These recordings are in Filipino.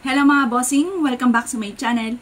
Hello mga bossing! Welcome back sa my channel.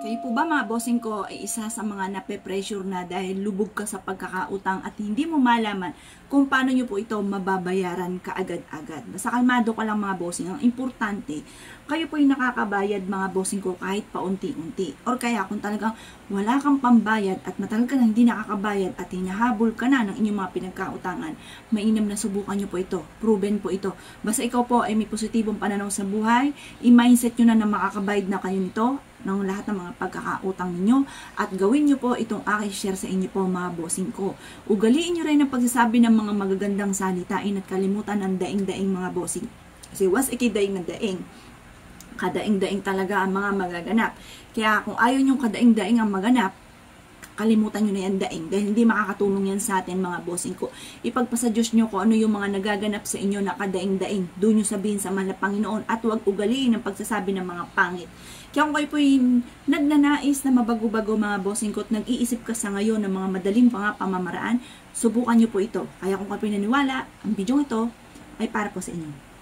Kayo po ba mga bossing ko ay isa sa mga nape-pressure na dahil lubog ka sa pagkakautang at hindi mo malaman kung paano nyo po ito mababayaran kaagad-agad. Basta kalmado ka lang mga bossing. Ang importante, kayo po yung nakakabayad mga bossing ko kahit paunti-unti. Or kaya kung talagang wala kang pambayad at matagal ka na hindi nakakabayad at hinahabol ka na ng inyong mga pinagkautangan, mainam na subukan nyo po ito. Proven po ito. Basta ikaw po ay may positibong pananaw sa buhay, i-mindset nyo na makakabayad na kayo nito ng lahat ng mga pagkakautang ninyo at gawin nyo po itong aking share sa inyo po mga bossing ko. Ugaliin nyo rin ang pagsasabi ng mga magagandang salitain at kalimutan ang daing-daing mga bossing. Kasi was ikidaing na daing. Kadaing-daing talaga ang mga magaganap. Kaya kung ayaw nyo kadaing-daing ang maganap, kalimutan nyo na yan daing dahil hindi makakatulong yan sa atin mga bossing ko. Ipagpasa Diyos nyo kung ano yung mga nagaganap sa inyo na kadaing-daing. Doon nyo sabihin sa mahal na Panginoon at huwag ugaliin ang pagsasabi ng mga pangit. Kaya kung kayo po yung nagnanais na mabago-bago mga bossing ko at nag-iisip ka sa ngayon ng mga madaling pamamaraan, subukan nyo po ito. Kaya kung kayo po naniwala, ang video ito ay para po sa inyo.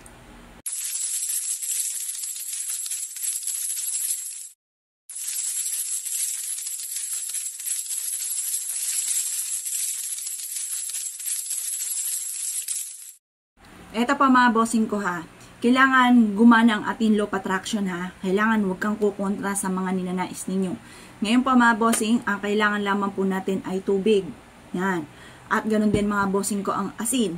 Ito pa mga bossing ko ha. Kailangan gumana ang ating law of attraction ha. Kailangan huwag kang kukontra sa mga ninanais ninyo. Ngayon pa mga bossing, ang kailangan lamang po natin ay tubig. Yan. At ganun din mga bossing ko ang asin.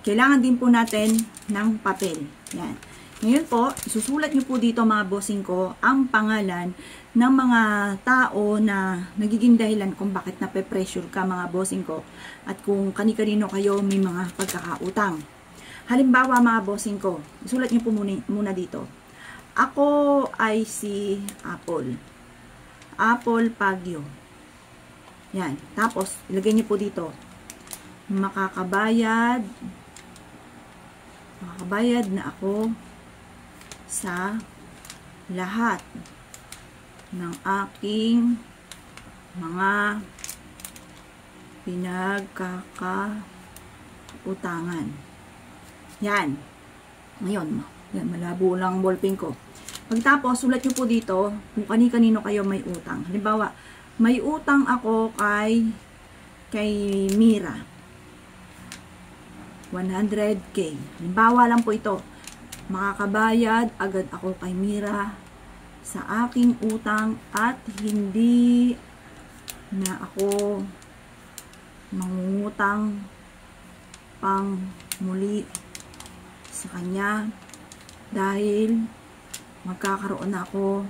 Kailangan din po natin ng papel. Yan. Ngayon po, isusulat nyo po dito mga bossing ko ang pangalan ng mga tao na nagiging dahilan kung bakit nape-pressure ka mga bossing ko. At kung kani-kanino kayo may mga pagkakautang. Halimbawa mga bossing ko, isulat niyo po muna dito. Ako ay si Apple. Apple Pagyo. Yan. Tapos, ilagay niyo po dito. Makakabayad na ako sa lahat ng aking mga pinagkakautangan. Yan. Ngayon, yan, malabo lang ballpen ko. Pagtapos, sulat nyo po dito kung kani-kanino kayo may utang. Halimbawa, may utang ako kay Mira. 100k. Halimbawa lang po ito. Makakabayad agad ako kay Mira sa aking utang at hindi na ako mangungutang pang muli sa kanya dahil magkakaroon ako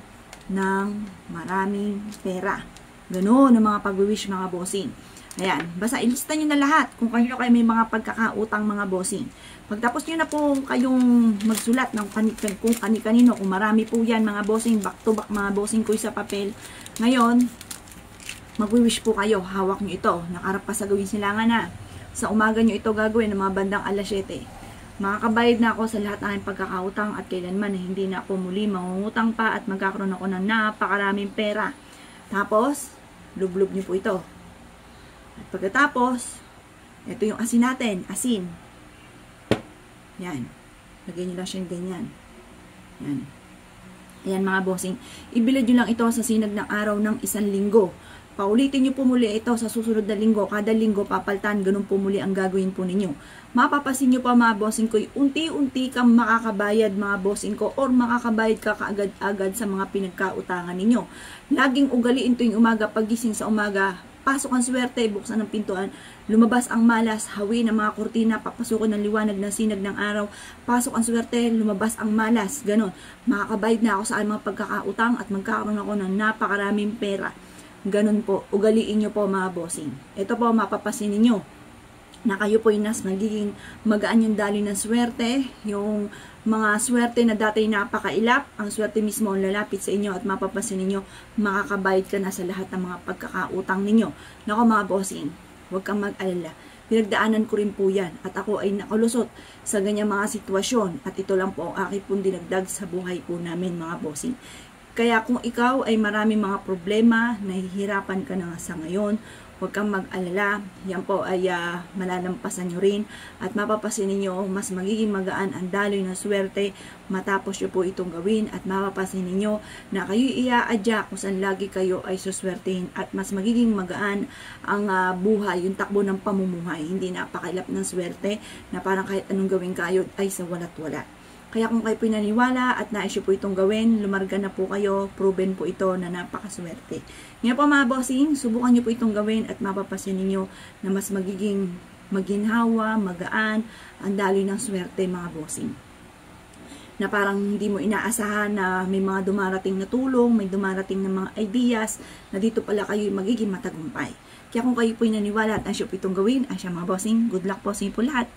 ng maraming pera. Ganoon ang mga pag-wish mga bossing. Ayan, basta ilista nyo na lahat kung kayo may mga pagkakautang mga bossing. Pagtapos nyo na po kayong magsulat ng kung kani-kanino, kung marami po yan mga bossing, back to back mga bossing ko sa papel. Ngayon, mag-wish po kayo, hawak nyo ito, nakarap pa sa gawin silangan na. Sa umaga nyo ito gagawin ng mga bandang alas 7. Makakabayad na ako sa lahat ng aking pagkakautang at kailanman na hindi na ako muli mangungutang pa at magkakaroon ako ng napakaraming pera. Tapos, lublob nyo po ito. At pagkatapos, ito yung asin natin. Asin. Yan. Lagyan nyo lang siya ganyan. Yan. Ayan mga bossing. Ibilad nyo lang ito sa sinag ng araw ng 1 linggo. Paulitin nyo po muli ito sa susunod na linggo. Kada linggo papaltan, ganun po muli ang gagawin po ninyo. Mapapasin nyo pa mga bossing ko, unti-unti kang makakabayad mga bossing ko or makakabayad ka kaagad-agad sa mga pinagkautangan ninyo. Laging ugaliin tuwing umaga, pagising sa umaga, pasok ang swerte, buksan ang pintuan, lumabas ang malas, hawi ng mga kurtina, papasukin ng liwanag ng sinag ng araw, pasok ang swerte, lumabas ang malas, ganun. Makakabayad na ako sa mga pagkakautang at magkakaroon ako ng napakaraming pera. Ganun po, ugaliin nyo po mga bossing. Ito po, mapapasin ninyo na kayo po inas magiging magaan yung daloy ng swerte, yung mga swerte na dati napakailap, ang swerte mismo ang lalapit sa inyo at mapapasin ninyo, makakabayad ka na sa lahat ng mga pagkakautang ninyo. Nako mga bossing, huwag kang mag-alala. Pinagdaanan ko rin po yan at ako ay nakalusot sa ganyang mga sitwasyon at ito lang po ang aking pong dinagdag sa buhay po namin mga bossing. Kaya kung ikaw ay maraming mga problema, nahihirapan ka na sa ngayon, huwag kang mag-alala. Yan po ay malalampasan nyo rin at mapapasin ninyo mas magiging magaan ang daloy ng swerte matapos nyo po itong gawin at mapapasin ninyo na kayo iaadya kung saan lagi kayo ay suswertehin at mas magiging magaan ang buhay, yung takbo ng pamumuhay. Hindi napakailap ng swerte na parang kahit anong gawin kayo ay sa walat wala. Kaya kung kayo pinaniwala at nais po itong gawin, lumarga na po kayo, proven po ito na napakaswerte. Ngayon po mga bossing, subukan nyo po itong gawin at mapapasin ninyo na mas magiging maginhawa, magaan, ang daloy ng swerte mga bossing. Na parang hindi mo inaasahan na may mga dumarating na tulong, may dumarating na mga ideas, na dito pala kayo magiging matagumpay. Kaya kung kayo po naniwala at nais po itong gawin, ay siya mga bossing, good luck po sa inyo po lahat.